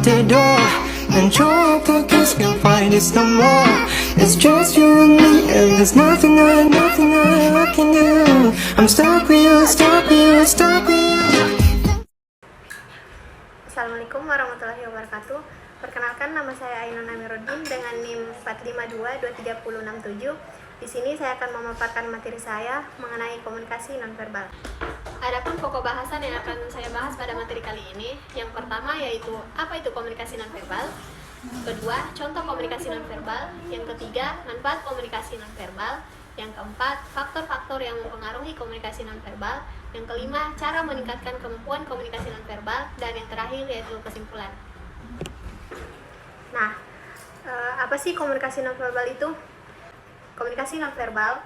out the door, and your pockets can find us no more. It's just you and me, and there's nothing I can do. I'm stuck with you, stuck with you, stuck with you. Assalamualaikum warahmatullahi wabarakatuh. Perkenalkan, nama saya Ainun Amiruddin dengan NIM 4522367. Di sini saya akan memaparkan materi saya mengenai komunikasi nonverbal. Adapun pokok bahasan yang akan saya bahas pada materi kali ini, yang pertama yaitu apa itu komunikasi nonverbal, kedua contoh komunikasi nonverbal, yang ketiga manfaat komunikasi nonverbal, yang keempat faktor-faktor yang mempengaruhi komunikasi nonverbal, yang kelima cara meningkatkan kemampuan komunikasi nonverbal, dan yang terakhir yaitu kesimpulan. Nah, apa sih komunikasi nonverbal itu? Komunikasi nonverbal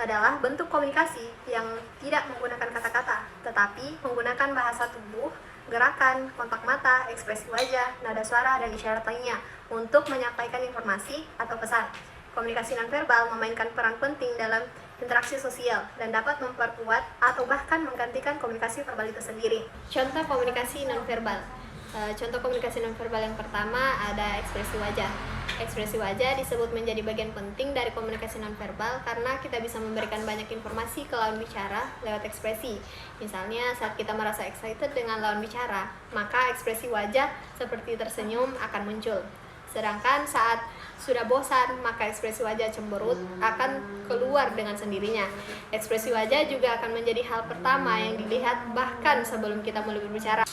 adalah bentuk komunikasi yang tidak menggunakan kata-kata, tetapi menggunakan bahasa tubuh, gerakan, kontak mata, ekspresi wajah, nada suara, dan isyarat lainnya untuk menyampaikan informasi atau pesan. Komunikasi nonverbal memainkan peran penting dalam interaksi sosial dan dapat memperkuat atau bahkan menggantikan komunikasi verbal itu sendiri. Contoh komunikasi nonverbal. Contoh komunikasi nonverbal yang pertama ada ekspresi wajah. Ekspresi wajah disebut menjadi bagian penting dari komunikasi nonverbal karena kita bisa memberikan banyak informasi ke lawan bicara lewat ekspresi. Misalnya saat kita merasa excited dengan lawan bicara, maka ekspresi wajah seperti tersenyum akan muncul. Sedangkan saat sudah bosan, maka ekspresi wajah cemberut akan keluar dengan sendirinya. Ekspresi wajah juga akan menjadi hal pertama yang dilihat bahkan sebelum kita mulai berbicara.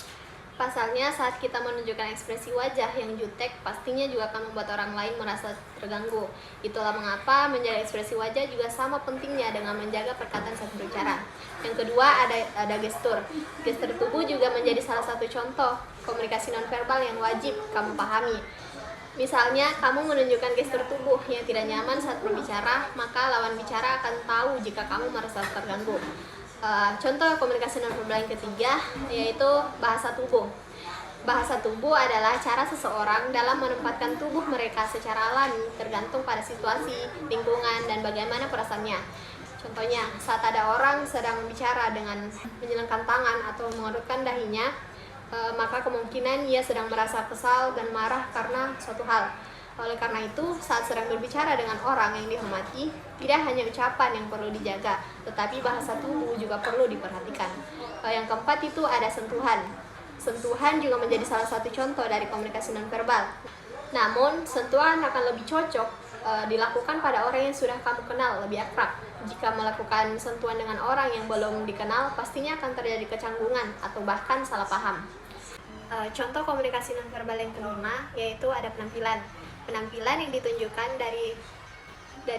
Pasalnya, saat kita menunjukkan ekspresi wajah yang jutek, pastinya juga akan membuat orang lain merasa terganggu. Itulah mengapa menjaga ekspresi wajah juga sama pentingnya dengan menjaga perkataan saat berbicara. Yang kedua, ada gestur. Gestur tubuh juga menjadi salah satu contoh komunikasi nonverbal yang wajib kamu pahami. Misalnya, kamu menunjukkan gestur tubuh yang tidak nyaman saat berbicara, maka lawan bicara akan tahu jika kamu merasa terganggu. Contoh komunikasi nonverbal yang ketiga yaitu bahasa tubuh. Bahasa tubuh adalah cara seseorang dalam menempatkan tubuh mereka secara alami tergantung pada situasi, lingkungan, dan bagaimana perasaannya. Contohnya, saat ada orang sedang bicara dengan menjelangkan tangan atau mengerutkan dahinya, maka kemungkinan ia sedang merasa kesal dan marah karena suatu hal. Oleh karena itu, saat sedang berbicara dengan orang yang dihormati, tidak hanya ucapan yang perlu dijaga, tetapi bahasa tubuh juga perlu diperhatikan. Yang keempat itu ada sentuhan. Sentuhan juga menjadi salah satu contoh dari komunikasi nonverbal. Namun, sentuhan akan lebih cocok dilakukan pada orang yang sudah kamu kenal, lebih akrab. Jika melakukan sentuhan dengan orang yang belum dikenal, pastinya akan terjadi kecanggungan atau bahkan salah paham. Contoh komunikasi nonverbal yang kelima yaitu ada penampilan. Penampilan yang ditunjukkan dari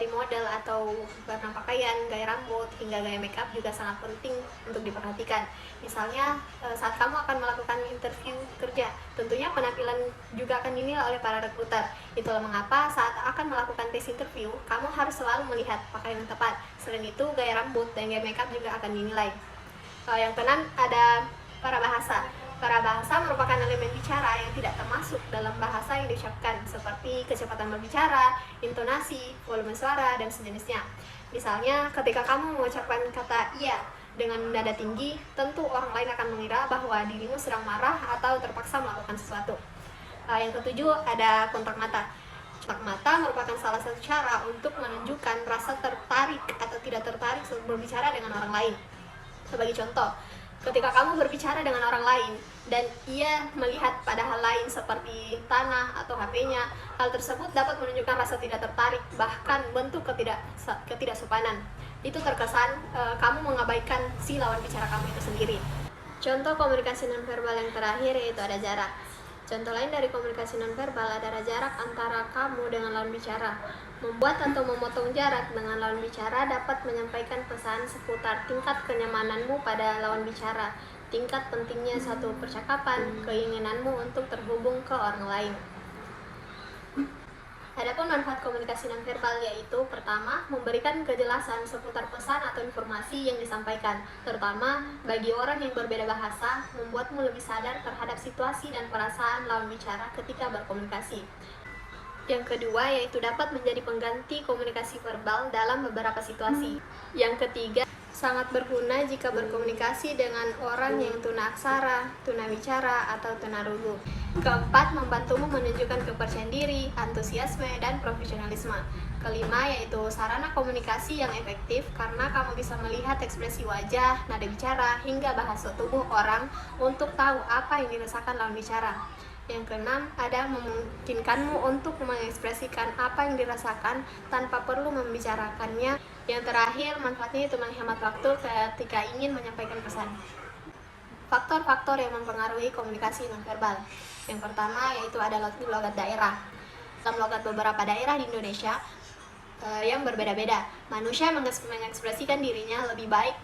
model atau warna pakaian, gaya rambut, hingga gaya makeup juga sangat penting untuk diperhatikan. Misalnya saat kamu akan melakukan interview kerja, tentunya penampilan juga akan dinilai oleh para rekruter. Itulah mengapa saat akan melakukan tes interview, kamu harus selalu melihat pakaian yang tepat. Selain itu, gaya rambut dan gaya makeup juga akan dinilai. Yang keenam ada parabahasa. Parabahasa merupakan elemen bicara yang tidak termasuk dalam bahasa yang diucapkan, seperti kecepatan berbicara, intonasi, volume suara, dan sejenisnya. Misalnya, ketika kamu mengucapkan kata iya dengan nada tinggi, tentu orang lain akan mengira bahwa dirimu sedang marah atau terpaksa melakukan sesuatu. Yang ketujuh, ada kontak mata. Kontak mata merupakan salah satu cara untuk menunjukkan rasa tertarik atau tidak tertarik saat berbicara dengan orang lain. Sebagai contoh, ketika kamu berbicara dengan orang lain dan ia melihat pada hal lain seperti tanah atau HP-nya, hal tersebut dapat menunjukkan rasa tidak tertarik, bahkan bentuk ketidaksopanan. Itu terkesan kamu mengabaikan si lawan bicara kamu itu sendiri. Contoh komunikasi nonverbal yang terakhir yaitu ada jarak. Contoh lain dari komunikasi nonverbal adalah jarak antara kamu dengan lawan bicara. Membuat atau memotong jarak dengan lawan bicara dapat menyampaikan pesan seputar tingkat kenyamananmu pada lawan bicara, tingkat pentingnya satu percakapan, keinginanmu untuk terhubung ke orang lain. Adapun manfaat komunikasi nonverbal yaitu pertama, memberikan kejelasan seputar pesan atau informasi yang disampaikan, terutama bagi orang yang berbeda bahasa, membuatmu lebih sadar terhadap situasi dan perasaan lawan bicara ketika berkomunikasi. Yang kedua yaitu dapat menjadi pengganti komunikasi verbal dalam beberapa situasi. Yang ketiga, sangat berguna jika berkomunikasi dengan orang yang tunaksara, tunawicara, atau tunarungu. Keempat, membantumu menunjukkan kepercayaan diri, antusiasme, dan profesionalisme. Kelima, yaitu sarana komunikasi yang efektif karena kamu bisa melihat ekspresi wajah, nada bicara, hingga bahasa tubuh orang untuk tahu apa yang dirasakan lawan bicara. Yang keenam, ada memungkinkanmu untuk mengekspresikan apa yang dirasakan tanpa perlu membicarakannya. Yang terakhir, manfaatnya itu menghemat waktu ketika ingin menyampaikan pesan. Faktor-faktor yang mempengaruhi komunikasi nonverbal. Yang pertama yaitu ada logat daerah. Dalam logat beberapa daerah di Indonesia yang berbeda-beda, manusia mengekspresikan dirinya lebih baik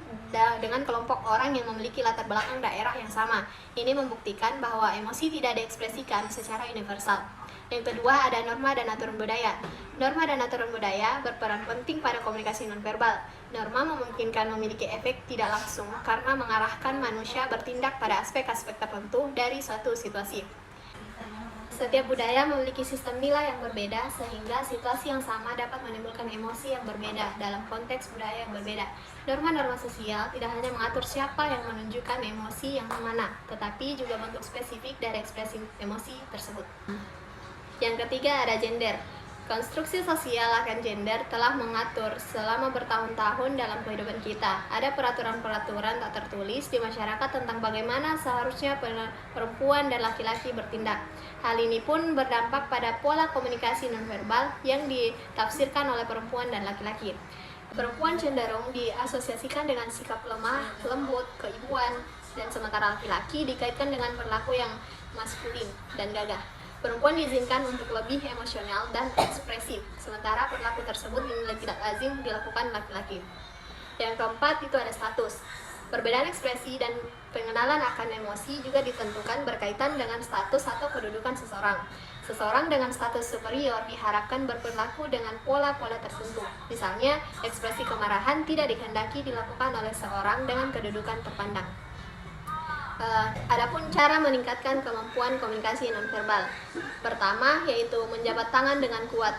dengan kelompok orang yang memiliki latar belakang daerah yang sama. Ini membuktikan bahwa emosi tidak diekspresikan secara universal. Yang kedua, ada norma dan aturan budaya. Norma dan aturan budaya berperan penting pada komunikasi nonverbal. Norma memungkinkan memiliki efek tidak langsung karena mengarahkan manusia bertindak pada aspek-aspek tertentu dari suatu situasi. Setiap budaya memiliki sistem nilai yang berbeda sehingga situasi yang sama dapat menimbulkan emosi yang berbeda dalam konteks budaya yang berbeda. Norma-norma sosial tidak hanya mengatur siapa yang menunjukkan emosi yang mana, tetapi juga bentuk spesifik dari ekspresi emosi tersebut. Yang ketiga, ada gender. Konstruksi sosial akan gender telah mengatur selama bertahun-tahun dalam kehidupan kita. Ada peraturan-peraturan tak tertulis di masyarakat tentang bagaimana seharusnya perempuan dan laki-laki bertindak. Hal ini pun berdampak pada pola komunikasi nonverbal yang ditafsirkan oleh perempuan dan laki-laki. Perempuan cenderung diasosiasikan dengan sikap lemah, lembut, keibuan, dan sementara laki-laki dikaitkan dengan perilaku yang maskulin dan gagah. Perempuan diizinkan untuk lebih emosional dan ekspresif, sementara perilaku tersebut dinilai tidak lazim dilakukan laki-laki. Yang keempat itu ada status. Perbedaan ekspresi dan pengenalan akan emosi juga ditentukan berkaitan dengan status atau kedudukan seseorang. Seseorang dengan status superior diharapkan berperilaku dengan pola-pola tertentu. Misalnya, ekspresi kemarahan tidak dikehendaki dilakukan oleh seorang dengan kedudukan terpandang. Adapun cara meningkatkan kemampuan komunikasi nonverbal. Pertama, yaitu menjabat tangan dengan kuat.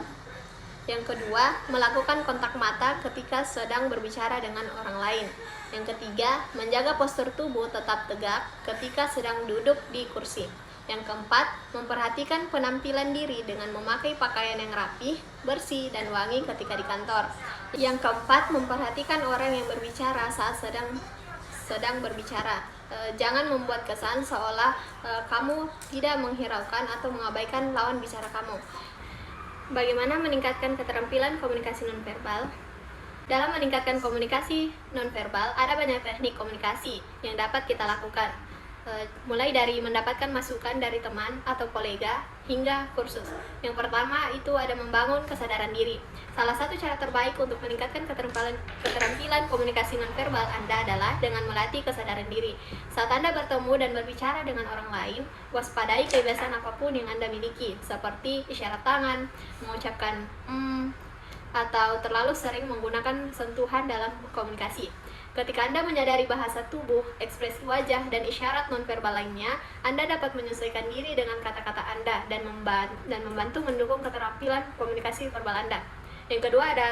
Yang kedua, melakukan kontak mata ketika sedang berbicara dengan orang lain. Yang ketiga, menjaga postur tubuh tetap tegak ketika sedang duduk di kursi. Yang keempat, memperhatikan penampilan diri dengan memakai pakaian yang rapih, bersih, dan wangi ketika di kantor. Yang keempat, memperhatikan orang yang berbicara saat sedang berbicara. Jangan membuat kesan seolah kamu tidak menghiraukan atau mengabaikan lawan bicara kamu. Bagaimana meningkatkan keterampilan komunikasi nonverbal? Dalam meningkatkan komunikasi nonverbal, ada banyak teknik komunikasi yang dapat kita lakukan. Mulai dari mendapatkan masukan dari teman atau kolega hingga kursus. Yang pertama itu ada membangun kesadaran diri. Salah satu cara terbaik untuk meningkatkan keterampilan komunikasi nonverbal Anda adalah dengan melatih kesadaran diri. Saat Anda bertemu dan berbicara dengan orang lain, waspadai kebiasaan apapun yang Anda miliki, seperti isyarat tangan, mengucapkan atau terlalu sering menggunakan sentuhan dalam komunikasi. Ketika Anda menyadari bahasa tubuh, ekspresi wajah, dan isyarat nonverbal lainnya, Anda dapat menyesuaikan diri dengan kata-kata Anda dan membantu mendukung keterampilan komunikasi verbal Anda. Yang kedua ada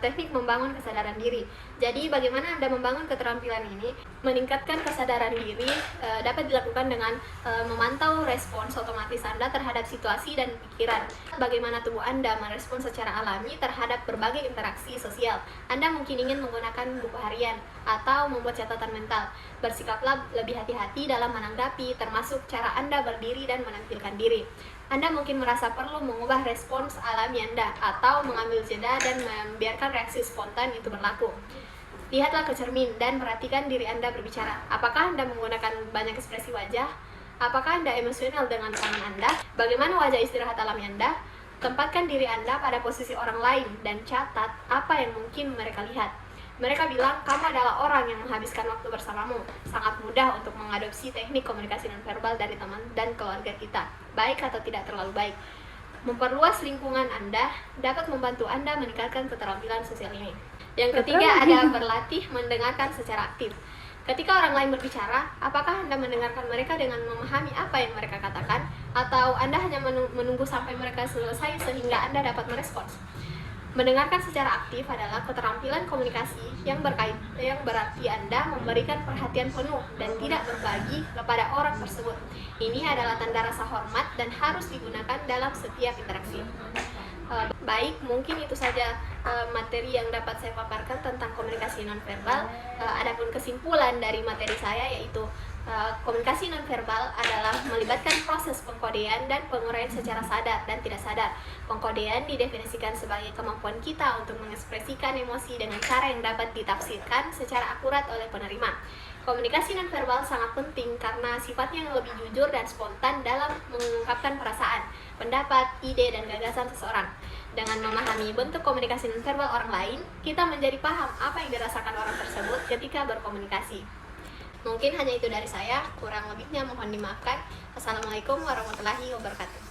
teknik membangun kesadaran diri. Jadi bagaimana Anda membangun keterampilan ini? Meningkatkan kesadaran diri dapat dilakukan dengan memantau respons otomatis Anda terhadap situasi dan pikiran. Bagaimana tubuh Anda merespons secara alami terhadap berbagai interaksi sosial. Anda mungkin ingin menggunakan buku harian atau membuat catatan mental. Bersikaplah lebih hati-hati dalam menanggapi, termasuk cara Anda berdiri dan menampilkan diri. Anda mungkin merasa perlu mengubah respons alami Anda atau mengambil jeda dan membiarkan reaksi spontan itu berlaku. Lihatlah ke cermin dan perhatikan diri Anda berbicara. Apakah Anda menggunakan banyak ekspresi wajah? Apakah Anda emosional dengan tangan Anda? Bagaimana wajah istirahat alami Anda? Tempatkan diri Anda pada posisi orang lain dan catat apa yang mungkin mereka lihat. Mereka bilang, kamu adalah orang yang menghabiskan waktu bersamamu. Sangat mudah untuk mengadopsi teknik komunikasi nonverbal dari teman dan keluarga kita, baik atau tidak terlalu baik. Memperluas lingkungan Anda dapat membantu Anda meningkatkan keterampilan sosial ini. Yang ketiga ada berlatih mendengarkan secara aktif. Ketika orang lain berbicara, apakah Anda mendengarkan mereka dengan memahami apa yang mereka katakan, atau Anda hanya menunggu sampai mereka selesai sehingga Anda dapat merespons? Mendengarkan secara aktif adalah keterampilan komunikasi yang berarti Anda memberikan perhatian penuh dan tidak berbagi kepada orang tersebut. Ini adalah tanda rasa hormat dan harus digunakan dalam setiap interaksi. Baik, mungkin itu saja materi yang dapat saya paparkan tentang komunikasi nonverbal. Adapun kesimpulan dari materi saya yaitu komunikasi nonverbal adalah melibatkan proses pengkodean dan penguraian secara sadar dan tidak sadar. Pengkodean didefinisikan sebagai kemampuan kita untuk mengekspresikan emosi dengan cara yang dapat ditafsirkan secara akurat oleh penerima. Komunikasi nonverbal sangat penting karena sifatnya yang lebih jujur dan spontan dalam mengungkapkan perasaan, pendapat, ide, dan gagasan seseorang. Dengan memahami bentuk komunikasi nonverbal orang lain, kita menjadi paham apa yang dirasakan orang tersebut ketika berkomunikasi. Mungkin hanya itu dari saya, kurang lebihnya mohon dimaafkan. Assalamualaikum warahmatullahi wabarakatuh.